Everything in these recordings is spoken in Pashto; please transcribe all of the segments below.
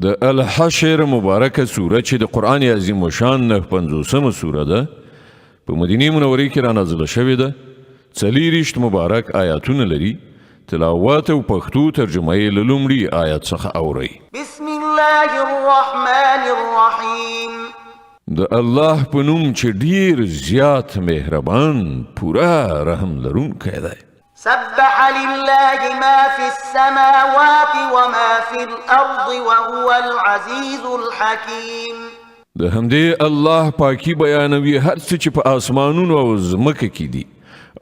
د الحشر مبارکه سوره چې د قرآن عظیم شان 50مه سوره ده په مدینه منوره کې را نازله شوې ده. 40 مبارک آیاتونه لري. تلاوت او پښتو ترجمه یې له لومړي آیت څخه اورئ. بسم الله الرحمن الرحیم. د الله په نوم چې ډیر زیات مهربان پورا رحم لرونکی دی. سبح لله ما في السماوات وما في الأرض وهو العزيز الحكيم. د همدې الله پاکي بیانوي هر څه چې په آسمانونو او ځمکه کې دي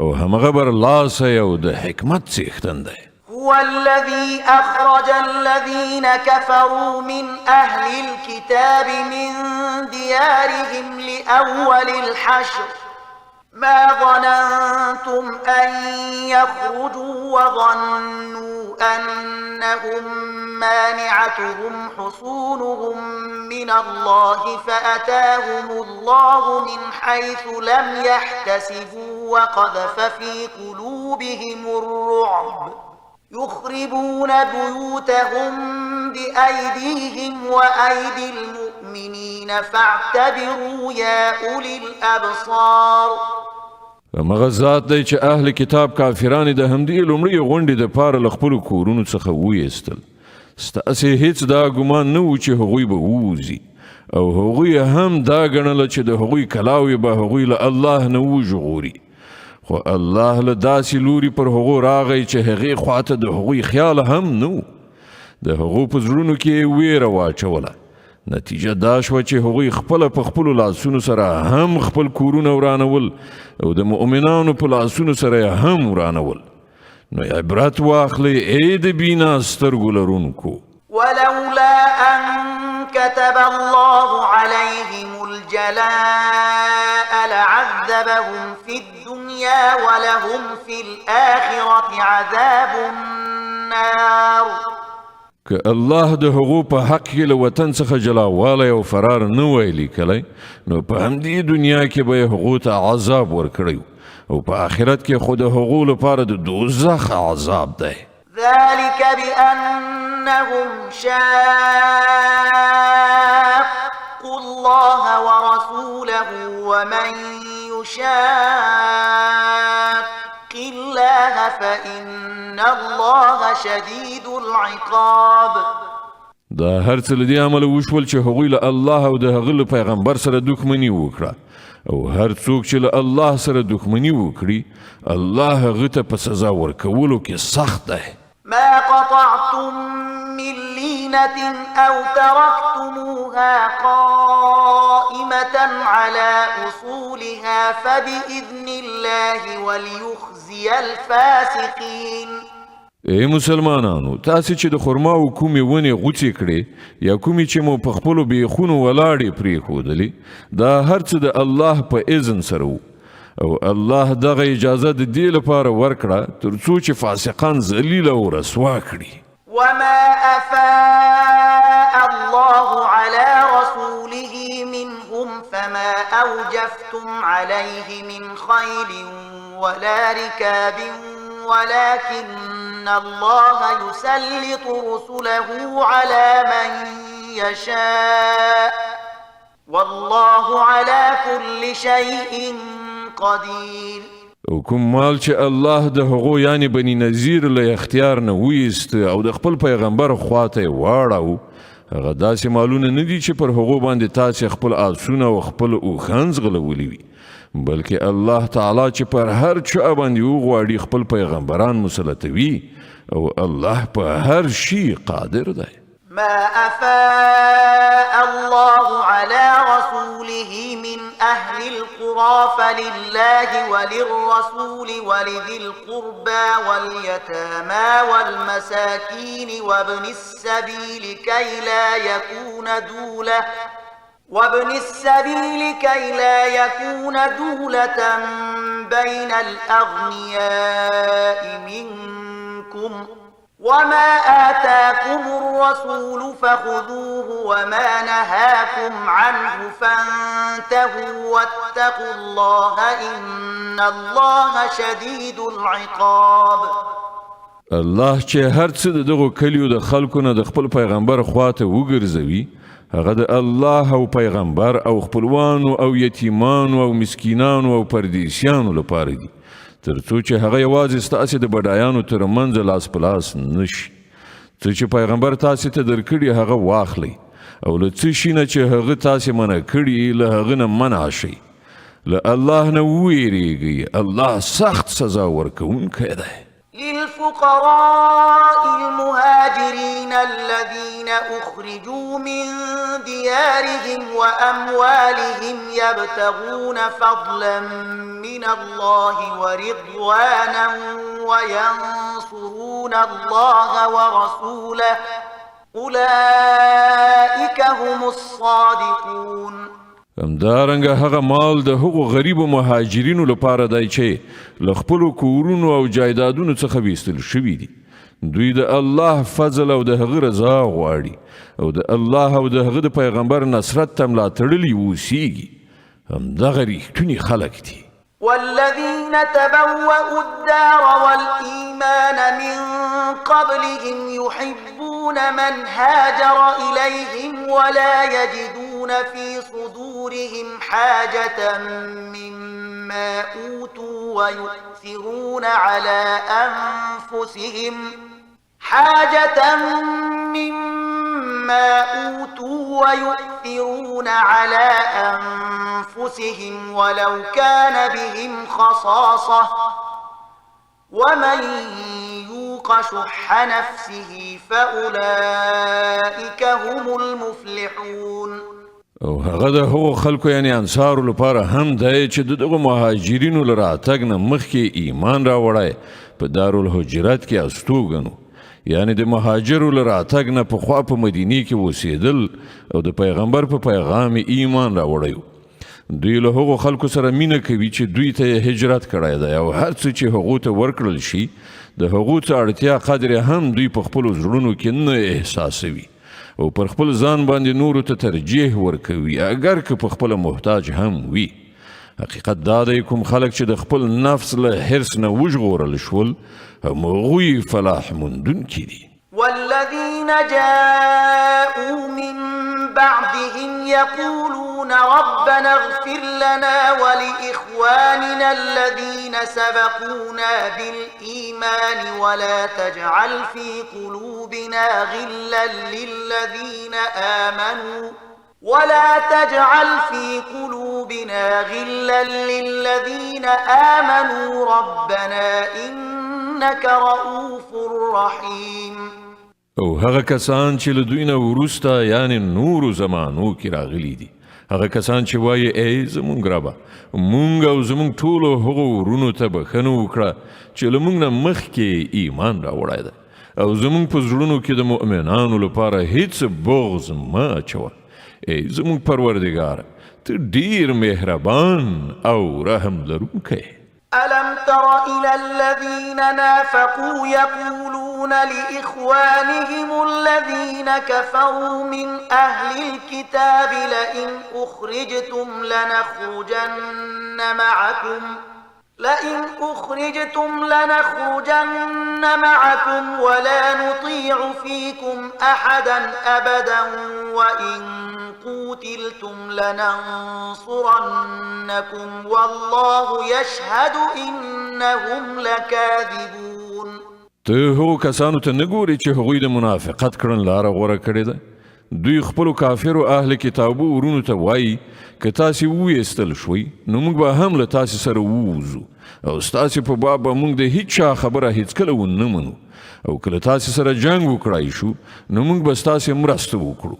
او همغه بر لاسه او د حکمت څښتن دی. هو الذي أخرج الذين كفروا من أهل الكتاب من ديارهم لأول الحشر ما ظننتم أن يخرجوا وظنوا أنهم مانعتهم حصونهم من الله فأتاهم الله من حيث لم يحتسبوا وقذف في قلوبهم الرعب يخربون بيوتهم بأيديهم وأيدي المؤمنين فاعتبروا يا أولي الأبصار. مغه ذات دی چې اهل کتاب کافرانو د همدې لومړی غونډې د پاره له خپلو کورونو څخه وایستل. ستاسې هیڅ دا ګمان نه و چې هغوی به ووځي او هغوی هم دا ګڼله چې د هغوی کلاوې به هغوی له الله نه وژغوري. خو الله له داسې لوري پر هغو راغی چې هغې خواته د هغوی خیال هم نه و. د هغو په زړونو کې ویره واچوله. نتیجه دا شوه چې هغوی خپله په خپلو لاسونو سره هم خپل کورونه ورانول او د مؤمنانو په لاسونو سره هم ورانول. نو عبرت واخلئ ای د بینا سترګو لرونکو. ولولا أن كتب الله عليهم الجلاء لعذبهم في الدنيا ولهم في الآخرة عذاب النار. که الله د هغو په حق کې له وطن څخه جلاوالی او فرار نه وای لیکلی نو په همدې دنیا کې به یې هغو ته عذاب ورکړی او په آخرت کې خو د هغو لپاره د دوزخ عذاب دی. ذلك بأنهم شاقوا الله ورسوله ومن يشاق الله فإن الله شديد العقاب. دا هر څه له دې عمله وشول چې هغوی له الله او د هغه له پیغمبر سره دښمني وکړه او هر څوک چې له الله سره دښمني وکړي الله هغه ته په سزا ورکولو کې سخت دی. ما قطعتم من لينة أو تركتموها قائمة على أصولها فبإذن الله وليخزي الفاسقين. ای مسلمانانو تاسې چې د خرما او کومې ونې غوڅې کړې یا کومې چې مو په خپلو بیخونو ولاړې پرېښودلې دا هر څه د الله په اذن سره و او الله دغه اجازه د دې لپاره ورکړه تر څو چې فاسقان ذلیل او رسوا کړي. وما أفاء الله على رسوله منهم فما أوجفتم عليه من خيل ولا ركاب ولكن الله يسلط رسله على من يشاء والله على كل شيء قدير. او کوم مال چې الله د هغو یعنی بني نذیر له اختیار نه ویست او د خپل پیغمبر خواته واړو هغه داسې مالونه نه دي چې پر هغو باندې تاسې خپل آسونه او خپل اوښان ځغلولي وي بلکې الله تعالی چې پر هر چا باندې وغواړي خپل پیغمبران مسلطوي او الله په هر شي قادر دی. ما أفاء الله على رسوله من أهل القرى فلله وللرسول ولذي القربى واليتامى والمساكين وابن السبيل كي لا يكون دولة بين الأغنياء منكم وما آتاكم الرسول فخذوه وما نهاكم عنه فانتهوا واتقوا الله إن الله شديد العقاب. الله چې هر څه د دغو کلیو د خلکو نه د خپل پیغمبر خواته وګرځوي هغه د الله او پیغمبر او خپلوانو او یتیمانو او مسکینانو او پردیسیانو لپاره دي تر څو چې هغه یوازې ستاسې د بډایانو ترمنځ لاس په لاس نشي څه چې پیغمبر تاسې ته درکړي هغه واخلئ او له څه شي نه چې هغه تاسې منع کړي له هغه نه منع شئ له الله نه وویریږئ الله سخت سزا ورکوونکی دی للفقراء المهاجرين الذين أخرجوا من ديارهم وأموالهم يبتغون فضلا من الله ورضوانا وينصرون الله ورسوله أولئك هم الصادقون همدارنګه هغه مال د هغو غریبو مهاجرینو لپاره دی چې له خپلو کورونو او جایدادونو څخه ویستل شوي دي دوی د الله فضل او د هغه رضا غواړي او د الله او د هغه د پیغمبر نصرت ته ملاتړلي اوسیږي همدغه ریښتوني خلک دي والذين تبوأوا الدار والإيمان من قبلهم يحبون من هاجر إليهم ولا يجدون في صدورهم حاجة مما أوتوا ويؤثرون على أنفسهم ولو كان بهم خصاصة ومن يوق شح نفسه فأولئك هم المفلحون او هغه د هغو خلکو یعنی انصارو لپاره هم دی چې دغه مهاجرینو له راتګ نه مخکې ایمان راوړی په دارالهجرت کې استوګنو یعنی د مهاجرو له راتګ نه پخوا په مدینې کې اوسېدل او د پیغمبر په پیغام ایمان راوړی دوی له هغو خلکو سره مینه کوي چې دوی ته هجرت کړی دی او هر څه چې هغو ته ورکړل شي د هغو څه اړتیا قدر هم دوی په خپلو زړونو کې نه احساسوي او پر خپل ځان باندې نورو ته ترجیح ورکوي اگر که په خپل محتاج هم وي حقیقت دا دی کوم خلک چې د خپل نفس له حرص نه وژغورل شول هغوی فلاح موندونکي دي والذين جاءوا من بعدهم يقولون ربنا اغفر لنا ولإخواننا الذين سبقونا بالإيمان ولا تجعل في قلوبنا غلا للذين آمنوا ربنا إنك رؤوف رحيم او هغه کسان چې له دوی نه وروسته یعنی نورو زمانو کې راغلي دي هغه کسان چې وایي ای زمونږ ربه مونږ او زمونږ ټولو هغو ورونو ته بښنه وکړه چې له مونږ نه مخکې ایمان راوړی دی او زمونږ په زړونو کې د مؤمنانو لپاره هیڅ بغض مه اچوه ای زمونږ پروردګاره ته ډیر مهربان او رحم لرونکی ألم تر إلى الذين نافقوا يقولون لإخوانهم الذين كفروا من أهل الكتاب لئن أخرجتم لنخرجن معكم ولا نطيع فيكم أحدا أبدا وإن قوتلتم لننصرنكم والله يشهد إنهم لكاذبون ته هغو کسانو ته نه ګورې چې هغوی د منافقت کړن لاره غوره کړې ده دوی خپلو کافرو اهل کتابو ورونو ته وایي که تاسې وویستل شوئ نو موږ به هم له تاسې سره ووځو او ستاسې په باب به موږ د هیڅ چا خبره هیڅکله ونه منو او که له تاسې سره جنګ وکړای شو نو موږ به ستاسې مرسته وکړو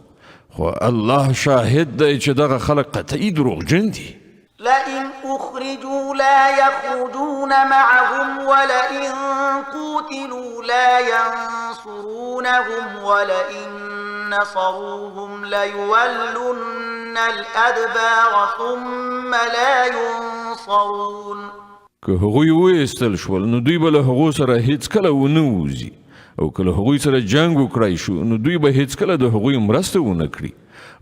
خو الله شاهد دی چې دغه خلک قطعي دروغجن دي لئن أخرجوا لا يخرجون معهم ولئن قوتلوا لا ينصرونهم ولئن نصروهم ليولن الأدبار ثم لا ينصرون که هغوی وایستل شول نو دوی به له هغو سره هیڅکله ونه وځي او که له هغوی سره جنګ وکړای شو نو دوی به هیڅکله د هغوی مرسته ونه کړي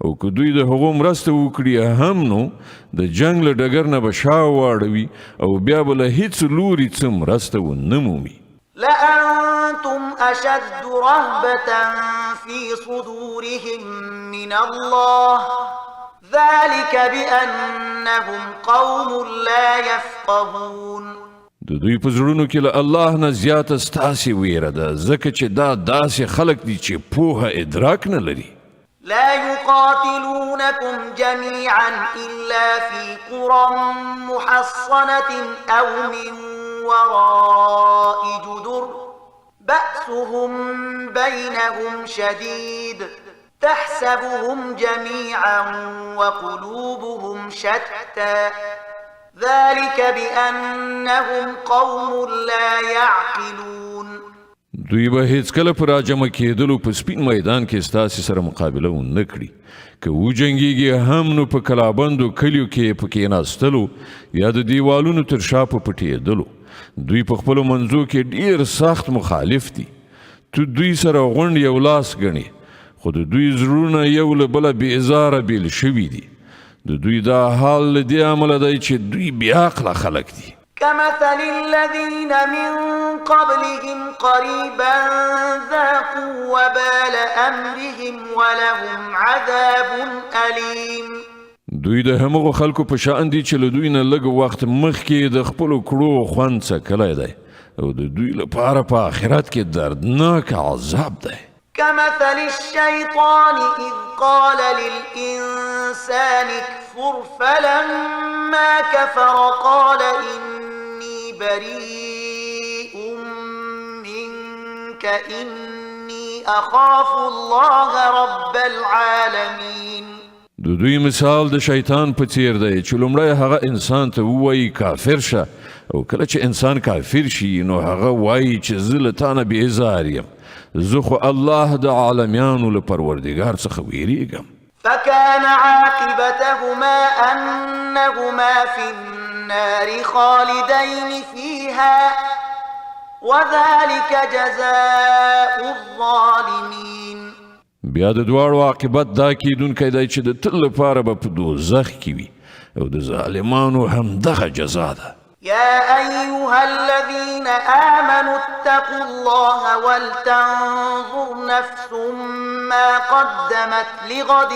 او که دوی د هغو مرسته وکړي هم نو د جنګ له ډګر نه به شا واړوي او بیا به له هیڅ لوري څه مرسته ونه مومي لأنتم أشد رهبة في صدورهم من الله ذلك بأنهم قوم لا يفقهون. د دوی په زړونو کې له الله نه زیاته ستاسې ویره ده ځکه چې دا داسې خلک دي چې پوهه ادراک نه لري. لا يقاتلونكم جميعا إلا في قرى محصنة أو من وراء جدر بأسهم بينهم شديد تحسبهم جميعا وقلوبهم شتى ذلك بأنهم قوم لا يعقلون. دوی به هیڅ کله پر راجمع کېدلو په سپین میدان کې ستاسې سره مقابله ونه کړي که وجنګېږي هم نو په کلابندو کلیو کې په کېناستلو یا د دیوالونو تر شا په پټېدلو. دوی په خپلو منځو کې ډېر سخت مخالف دي. تو دوی سره غونډ یو لاس ګڼي خو د دوی زړونه یو له بله بېزاره بېل شوي دي. د دوی دا حال له دې امله دی چې دوی بېعقله خلک دي. كمثل الذين من قبلهم قريبا ذاقوا وبال أمرهم ولهم عذاب أليم. دوی د همغو خلکو په شان دي چې له دوی نه لږ وخت مخکې د خپلو کړو خوند څکلی دی او د دوی لپاره په آخرت کې دردناک عذاب دی. كمثل الشيطان إذ قال للإنسان اكفر فلما كفر قال إني بريء منك إني أخاف الله رب العالمين. د دوی مثال د شیطان په څیر دی چې لومړی هغه انسان ته ووایي کافر شه او کله چې انسان کافر شي نو هغه وایي چې زه له تا نه بېزار یم زه خو الله د عالمیانو له پروردګار څخه ویریږم. فكان عاقبتهما أنهما في النار خالدين فيها وذلك جزاء الظالمين. بیا د دواړو عاقبت دا کیدونکی دی چې د تل لپاره به په دوزخ کې وي او د ظالمانو همدغه جزا ده. يا أيها الذين آمنوا اتقوا الله ولتنظر نفس ما قدمت لغد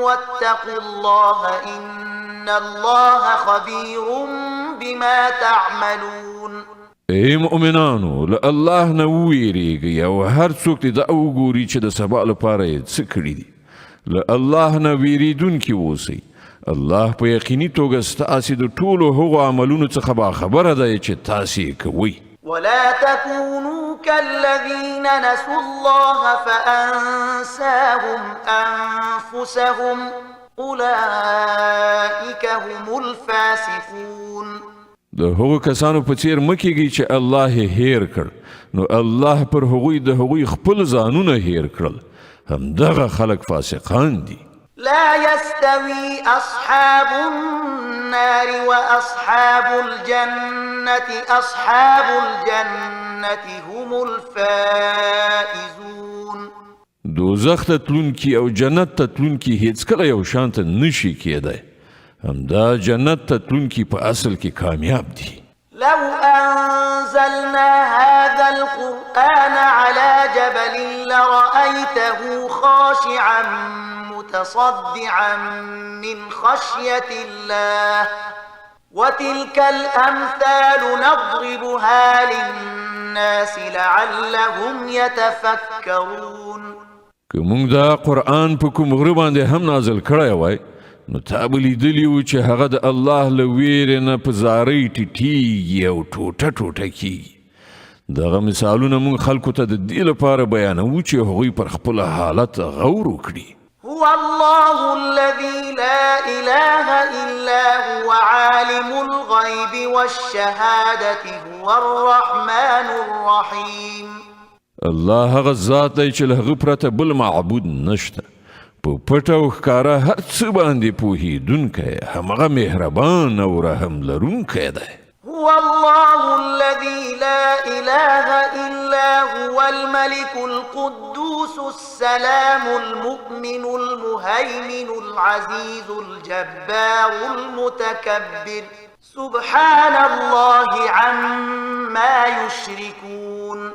واتقوا الله إن الله خبير بما تعملون. ای مؤمنانو له الله نه وویریږئ او هر څوک دې دا وګوري چې د سبا لپاره یې څه کړي دي. له الله نه ویریدونکي اوسئ. الله په یقیني توګه ستاسې د ټولو هغو عملونو څخه باخبره دی چې تاسې یې کوئ. ولا تكونوا كالذين نسوا الله فأنساهم أنفسهم أولئك هم الفاسقون. د هغو کسانو په څیر مه کیږئ چې الله یې هیر کړ نو الله پر هغوی د هغوی خپل ځانونه هیر کړل همدغه خلک فاسقان دي. لا يستوي أصحاب النار وأصحاب الجنة أصحاب الجنة هم الفائزون. دوزخ ته تلونکي او جنت ته تلونکي هیڅکله یو شان ته نشي کېدی. همدا جنت ته تلونکي په اصل کې کامیاب دي. لو أنزلنا هذا القرآن على جبل لرأيته خاشعا متصدعا من خشية الله وتلك الأمثال نضربها للناس لعلهم يتفكرون. که موږ دا قرآن په کوم غره باندې هم نازل کړی وای نو تا به لیدلي وو چې هغه د الله له ویرې نه په زارۍ ټیټیږي او ټوټه ټوټه کیږي. دغه مثالونه موږ خلکو ته د دې لپاره بیانوو چې هغوی پر خپل حالت غور وکړي. هو الله الذي لا إله إلا هو عالم الغيب والشهادة هو الرحمن الرحيم. الله هغه ذات دی چې له هغه پرته بل معبود نشته. په پټه او ښکاره هر څه باندې پوهېدونکی همغه مهربان او رحم لرونکی دی. هو الله الذي لا إله إلا هو الملك القدوس السلام المؤمن المهيمن العزيز الجبار المتكبر سبحان الله عما يشركون.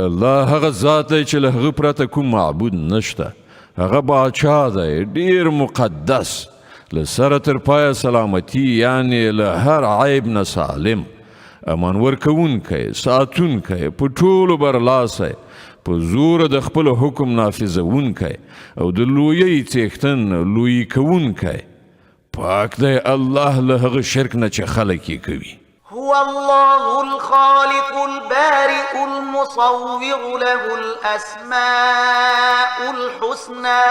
الله هغه ذات دی چې له هغه پرته کوم معبود نشته. هغه باچا دی ډیر مقدس، له سره تر پایه سلامتی، یعنی له هر عیب نه سالم، امان ورکوونکی، ساتونکی، په ټولو برلاسی، په زور د خپل حکم نافذوونکی او د لویۍ څښتن لویي کوونکی. پاک دی الله له هغه شرک نه چې خلک یې کوي. هو الله الخالق البارئ المصور له الأسماء الحسنى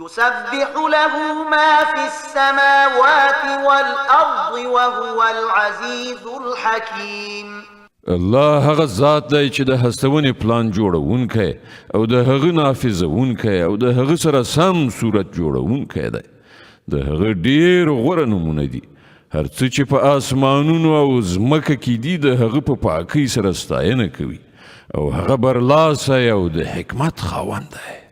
يسبح له ما في السماوات والأرض وهو العزيز الحكيم. الله هغه ذات دی چې د هستونې پلان جوړونکی او د هغه نافذوونکی او د هغه سره سم صورت جوړونکی دی. د هغه ډیر غوره نومونه دي. هر څه چې په آسمانونو او ځمکه کې دي د هغه په پاکۍ سره ستاینه کوي او هغه برلاسی او د حکمت خاوند دی.